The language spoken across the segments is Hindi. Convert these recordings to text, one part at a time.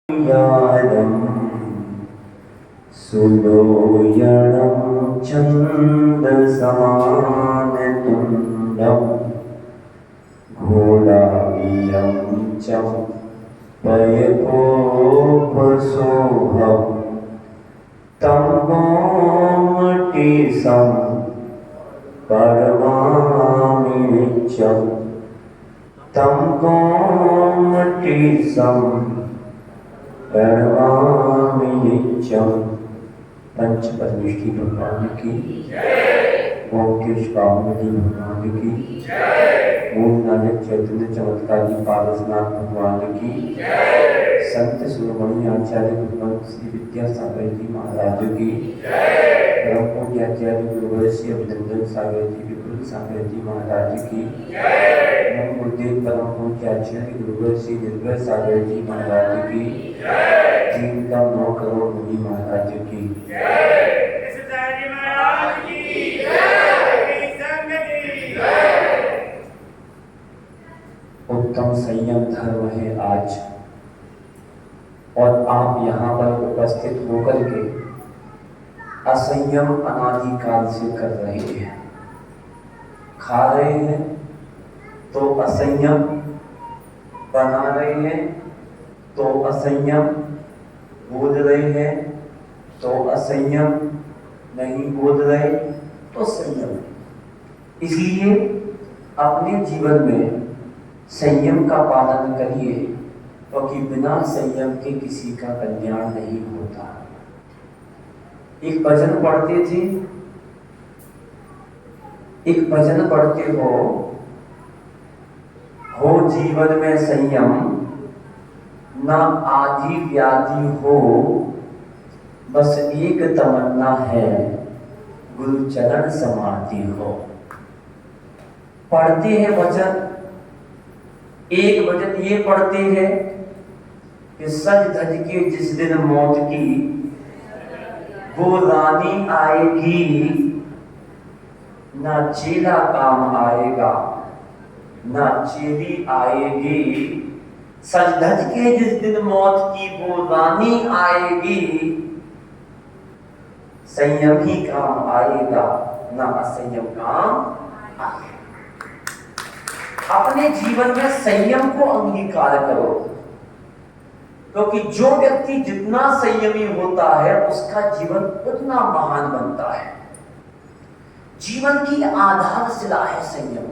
यादं सुलोचनं छन्दसमानतुण्डं घोडावियं च पयकोपसोऽहं तं गोमटीसं पडवामि नित्यं तं गोमटीसं पडवामि नित्यं। पंच परमेष्ठी भगवान की ओम केशवामणि भगवान की ओम नानक चैतन्य चमत्कारी पारसनाथ भगवान की संत शिरोमणि आचार्य भगवान श्री विद्यासागर जी महाराज की परम पूज्य आचार्य गुरुवर श्री अभिनंदन सागर जी विपुल सागर जी महाराज की परम गुरुदेव परम पूज्य आचार्य गुरुवर श्री निर्भय सागर जी महाराज की तीन का 9 करोड़ मुनि महाराज की उत्तम संयम धर्म है आज, और आप यहाँ पर उपस्थित होकर के असंयम अनादिकाल से कर रहे हैं। खा रहे हैं तो असंयम, बना रहे हैं तो असंयम, बोल रहे हैं तो असंयम, नहीं बोल रहे तो संयम। इसलिए अपने जीवन में संयम का पालन करिए, क्योंकि बिना संयम के किसी का कल्याण नहीं होता। एक भजन पढ़ते थे, एक भजन पढ़ते हो जीवन में संयम, ना आदि व्याधि हो, बस एक तमन्ना है गुरु चरण समाधि हो। पढ़ते हैं वचन, एक वचन ये पढ़ते हैं कि सज धज के जिस दिन मौत की वो रानी आएगी, ना चेला काम आएगा ना चेली आएगी। सज धज के जिस दिन मौत की वो रानी आएगी, संयम ही काम आएगा ना असंयम काम आएगा। अपने जीवन में संयम को अंगीकार करो, क्योंकि जो व्यक्ति जितना संयमी होता है उसका जीवन उतना महान बनता है। जीवन की आधारशिला है संयम।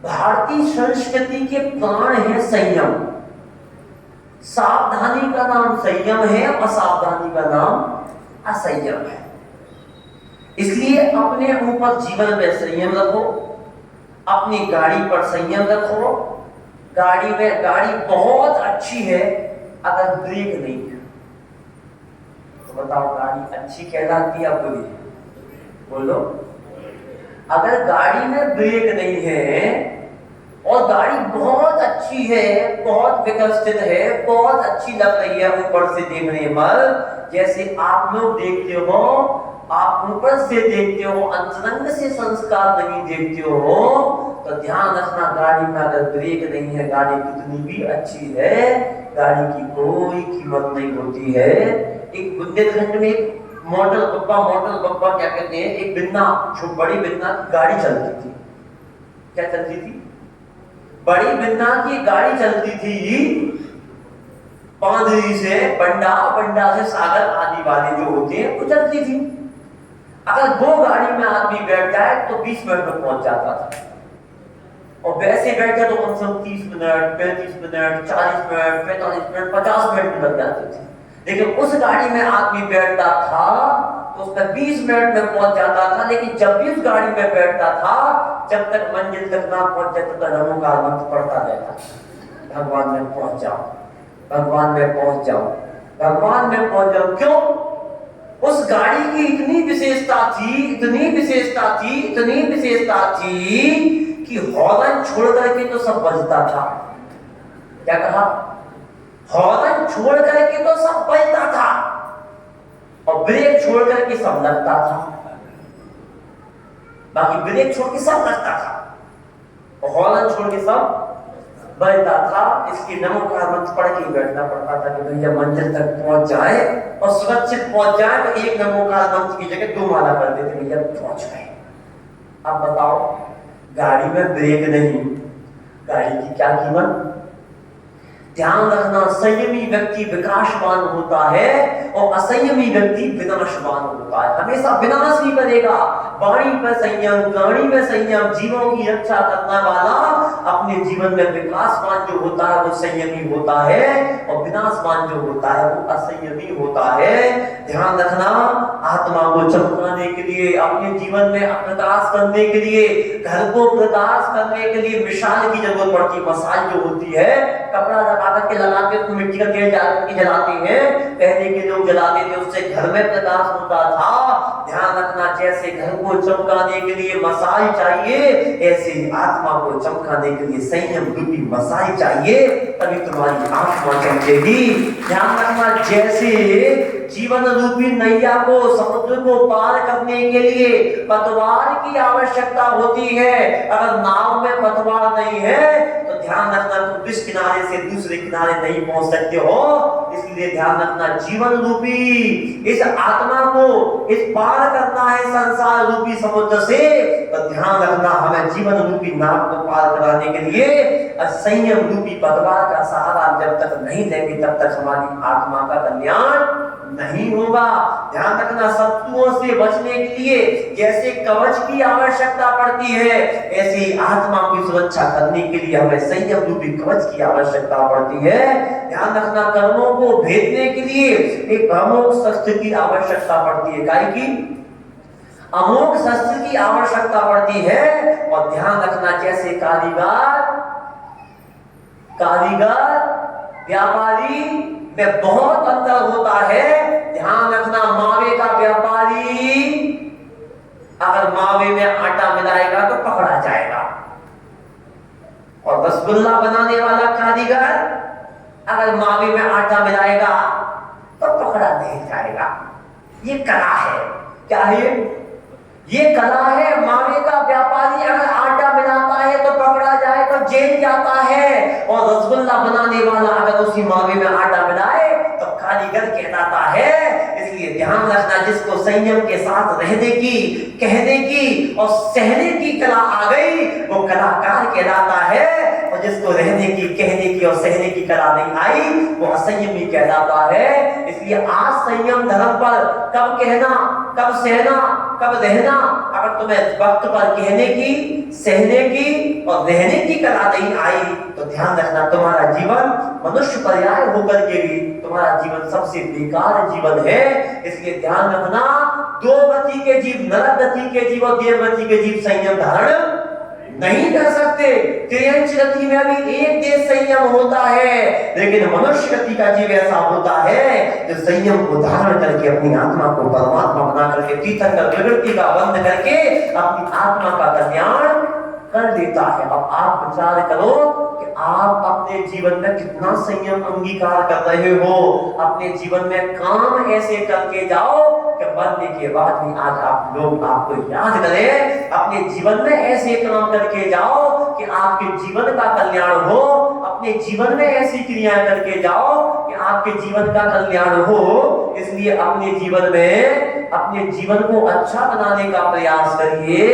भारतीय संस्कृति के प्राण है संयम। सावधानी का नाम संयम है, असावधानी का नाम असंयम है। इसलिए अपने ऊपर जीवन में संयम रखो, अपनी गाड़ी पर संयम रखो। गाड़ी बहुत अच्छी है, अगर ब्रेक नहीं है तो बताओ गाड़ी अच्छी कहलाती है या बुरी? बोलो। अगर गाड़ी में ब्रेक नहीं है और गाड़ी बहुत अच्छी है, बहुत विकसित है, बहुत अच्छी लग रही है ऊपर से देखने पर, जैसे आप लोग देखते हो, आप ऊपर से देखते हो, अंतरंग से संस्कार नहीं देखते हो, तो ध्यान रखना गाड़ी में अगर ब्रेक नहीं है, गाड़ी कितनी भी अच्छी है, गाड़ी की कोई कीमत नहीं होती है। एक बुंदेलखंड में एक मॉडल बप्पा क्या कहते हैं, एक बिन्ना, बड़ी बिन्ना की गाड़ी चलती थी। क्या चलती थी? बड़ी बिन्ना की गाड़ी चलती थी, पांधरी से बंडा से सागर आदि वाले जो होते हैं वो चलती थी। अगर वो गाड़ी में आदमी बैठ जाए तो 20 मिनट में पहुंच जाता था, और वैसे बैठे तो कम से कम 30 minute, 35 minute, 40 minute, 45 minute, 50 minute लग जाते थे। लेकिन उस गाड़ी में आदमी बैठता था तो उसका 20 मिनट में पहुंच जाता था। लेकिन जब भी उस गाड़ी में बैठता था, जब तक मंजिल तक ना पहुंच जाता तब तक नमोकार मंत्र पढ़ता रहता था, भगवान में पहुंच जाओ, भगवान में पहुंच जाओ, भगवान में पहुंच जाओ। क्यों? उस गाड़ी की इतनी विशेषता थी कि हॉर्न छोड़ करके तो सब बजता था। क्या कहा? हॉर्न छोड़ करके तो सब बजता था, और ब्रेक छोड़ करके सब लगता था। बाकी ब्रेक छोड़ के सब लगता था, और हॉर्न छोड़ के सब बैठता था, इसकी नमोकार मंत्र पढ़ के बैठना पड़ता था कि भैया मंजिल तक पहुंच जाए और सुरक्षित पहुंच जाए। तो एक नमोकार मंत्र की जगह 2 माला कर देते, भैया पहुंच गए। अब बताओ, गाड़ी में ब्रेक नहीं, गाड़ी की क्या कीमत। ध्यान रखना, संयमी व्यक्ति विकासवान होता है और असंयमी व्यक्ति विनाशवान होता है। हमेशा विनाश ही करेगा। वाणी में संयम, प्राणी में संयम, जीवों की रक्षा करने वाला अपने जीवन में विकासवान जो होता है वो संयमी होता है और विनाशवान जो होता है वो असंयमी होता है। ध्यान रखना, आत्मा को चमकाने के लिए, अपने जीवन में प्रकाश करने के लिए, घर को प्रकाश करने के लिए मिसाल की जरूरत पड़ती है। मसाल जो होती है, कपड़ा लगा के लगाते तो मिट्टी का तेल डाल के जलाते हैं, पहले के लोग जलाते थे, उससे घर में प्रकाश होता था। ध्यान रखना, जैसे घर को चमकाने के लिए मसाल चाहिए, ऐसे आत्मा को चमकाने के लिए संयम रूपी मसाल चाहिए, तभी तुम्हारी आत्मा चमकेगी। ध्यान रखना, जैसे जीवन रूपी नैया को, समुद्र को पार करने के लिए पतवार की आवश्यकता होती है। अगर नाव में पतवार नहीं है तो ध्यान रखना, तुम इस किनारे से दूसरे किनारे नहीं पहुंच सकते हो। इसलिए ध्यान रखना, जीवन रूपी इस आत्मा को इस पार करना है संसार रूपी समुद्र से, तो ध्यान रखना, हमें जीवन रूपी नाव को पार कराने के लिए संयम रूपी पतवार का सहारा जब तक नहीं लेंगे तब तक हमारी आत्मा का कल्याण नहीं होगा। ध्यान रखना, शत्रुओं से बचने के लिए जैसे कवच की आवश्यकता पड़ती है, ऐसे आत्मा की सुरक्षा करने के लिए हमें संयम रूपी कवच की आवश्यकता पड़ती है। ध्यान रखना, कर्मों को भेदने के लिए एक अमोघ शस्त्र की आवश्यकता पड़ती है। काय की अमोघ शस्त्र की आवश्यकता पड़ती है। और ध्यान रखना, जैसे कारीगर व्यापारी में बहुत अंतर होता है। ध्यान रखना, मावे का व्यापारी अगर मावे में आटा मिलाएगा तो पकड़ा जाएगा, और रसगुल्ला बनाने वाला कारीगर अगर मावे में आटा मिलाएगा तो पकड़ा नहीं जाएगा। ये कला है। क्या है ये कला है। मावे का व्यापारी अगर आटा मिलाता है तो पकड़ा जाए तो जेल जाता है, और रसगुल्ला बनाने वाला अगर उसी मावे में आटा मिलाए तो कारीगर कहलाता है। इसलिए ध्यान रखना, जिसको संयम के साथ रहने की, कहने की और सहने की कला आ गई वो कलाकार कहलाता है, और जिसको रहने की, कहने की और सहने की कला नहीं आई वो असंयमी कहलाता है। इसलिए आज संयम धर्म पर कब कहना, कब सहना, कब रहना, अगर तुम्हें वक्त पर कहने की, सहने की और रहने की कला नहीं आई तो ध्यान रखना, तुम्हारा जीवन मनुष्य पर्याय होकर के भी तुम्हारा जीवन सबसे बेकार जीवन है। इसलिए ध्यान रखना, 2 गति के जीव, नरक गति के जीव और देव गति के जीव संयम धारण नहीं कर सकते। त्रियंच गति में भी एक देश संयम होता है, लेकिन मनुष्य गति का जीव ऐसा होता है जो संयम को धारण करके अपनी आत्मा को परमात्मा बना करके, तीर्थंकर प्रवृत्ति का बंध करके अपनी आत्मा का कल्याण कर देता है। अब आप विचार करो कि आप अपने जीवन में कितना संयम अंगीकार कर रहे हो। अपने जीवन में काम ऐसे करके जाओ कि मरने के बाद भी आज आप लोग आपको याद करें। अपने जीवन में ऐसे काम करके जाओ कि आपके जीवन का कल्याण हो। अपने जीवन में ऐसी क्रियाएं करके जाओ कि आपके जीवन का कल्याण हो। इसलिए अपने जीवन को अच्छा बनाने का प्रयास करिए।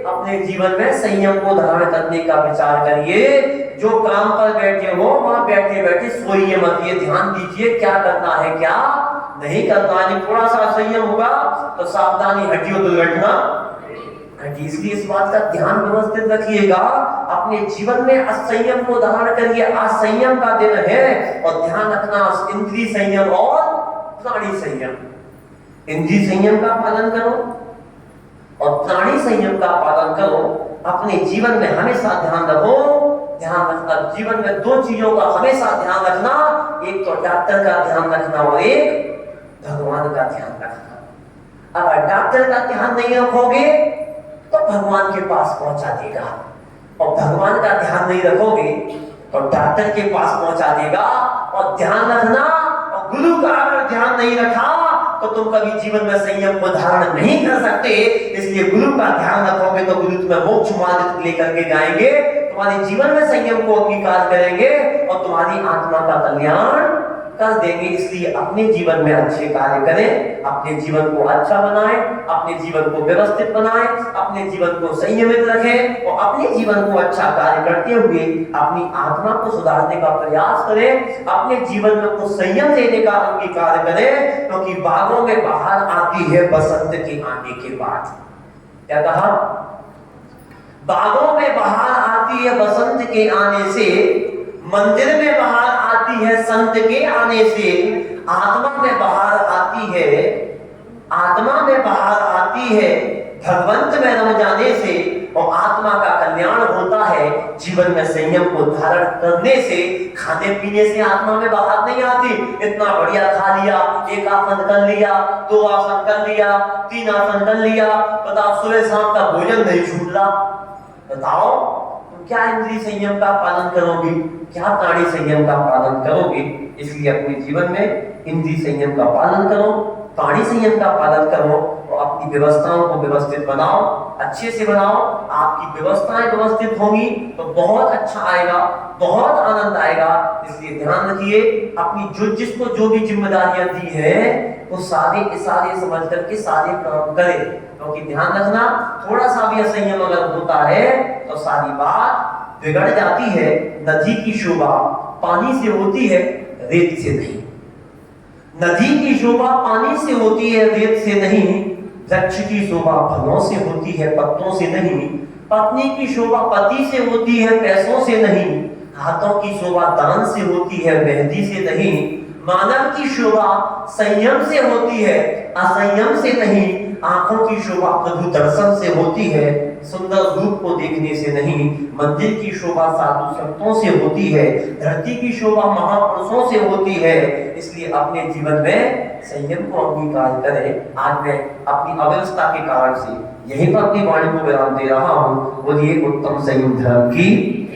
अपने जीवन में संयम को धारण करने का विचार करिए। जो काम पर बैठे हो वहां बैठे बैठे सोइए मत, ये ध्यान दीजिए क्या करना है क्या नहीं करना है। थोड़ा सा संयम होगा तो सावधानी हटियो, दुर्घटना हटी। इसलिए इस बात का ध्यान व्यवस्थित रखिएगा। अपने जीवन में असंयम को धारण करिए। आज संयम का दिन है, और ध्यान रखना, इंद्रिय संयम और प्राणी संयम। इंद्रिय संयम का पालन करो और प्राणी संयम का पालन करो। अपने जीवन में हमेशा ध्यान रखो। ध्यान रखना, जीवन में 2 चीजों का हमेशा ध्यान रखना, एक तो डॉक्टर का ध्यान रखना और एक भगवान का ध्यान रखना। अगर डॉक्टर का ध्यान नहीं रखोगे तो भगवान के पास पहुंचा देगा, और भगवान का ध्यान नहीं रखोगे तो डॉक्टर के पास पहुंचा देगा। और ध्यान रखना, और गुरु का अगर ध्यान नहीं रखा तो तुम कभी जीवन में संयम को धारण नहीं कर सकते। इसलिए गुरु का ध्यान रखोगे तो गुरु तुम्हें मोक्ष मार्ग लेकर के जाएंगे। तुम्हारे जीवन में संयम को अंगीकार करेंगे और तुम्हारी आत्मा का कल्याण कर देंगे। इसलिए अपने जीवन में अच्छे कार्य करें, अपने जीवन को अच्छा बनाएं, अपने जीवन को व्यवस्थित बनाएं, अपने जीवन को संयमित रखें और अपने जीवन को अच्छा कार्य करते हुए अपनी आत्मा को सुधारने का प्रयास करें, अपने जीवन में कुछ संयम लेने का अंगीकार करें, क्योंकि बागों में बाहर आती है बसंत के आने के बाद। क्या कहा? बागों में बाहर आती है बसंत के आने से, मंदिर में बाहर आती है संत के आने से, आत्मा में बाहर आती है, आत्मा में बाहर आती है भगवंत में रम जाने से, और आत्मा का कल्याण होता है जीवन में संयम को धारण करने से। खाने पीने से आत्मा में बाहर नहीं आती। इतना बढ़िया खा लिया, एक आसन कर लिया, दो आसन कर लिया, तीन आसन कर लिया, बताओ सुबह शाम का भोजन नहीं छूट रहा। बताओ तुम क्या इंद्रिय संयम का पालन करोगे, क्या प्राणी संयम का पालन करोगे? इसलिए अपने जीवन में इंद्रिय संयम का पालन करो, प्राणी संयम का पालन करो और अपनी व्यवस्थाओं को व्यवस्थित बनाओ, अच्छे से बनाओ। आपकी व्यवस्थाएं व्यवस्थित होंगी तो बहुत अच्छा आएगा, बहुत आनंद आएगा। इसलिए ध्यान रखिए, अपनी जिसको जो भी जिम्मेदारियां दी है वो सारे समझ करके सारे काम करे, क्योंकि ध्यान रखना थोड़ा सा भी असंयम अगर होता है तो सारी बात बिगड़ जाती है। नदी की शोभा पानी से होती है, रेत से नहीं। नदी की शोभा पानी से होती है, रेत से नहीं। वृक्ष की शोभा फलों से होती है, पत्तों से नहीं। पत्नी की शोभा पति से होती है, पैसों से नहीं। हाथों की शोभा दान से होती है, मेहंदी से नहीं। मानव की शोभा संयम से होती है, असंयम से नहीं। आंखों की शोभा प्रभु दर्शन से होती है, सुंदर रूप को देखने से नहीं। मंदिर की शोभा साधु संतों से होती है, धरती की शोभा महापुरुषों से होती है। इसलिए अपने जीवन में संयम को अंगीकार करें। आज मैं अपनी अव्यवस्था के कारण से यहीं पर अपनी वाणी को विराम दे रहा हूं। बोलिए उत्तम संयम धर्म की।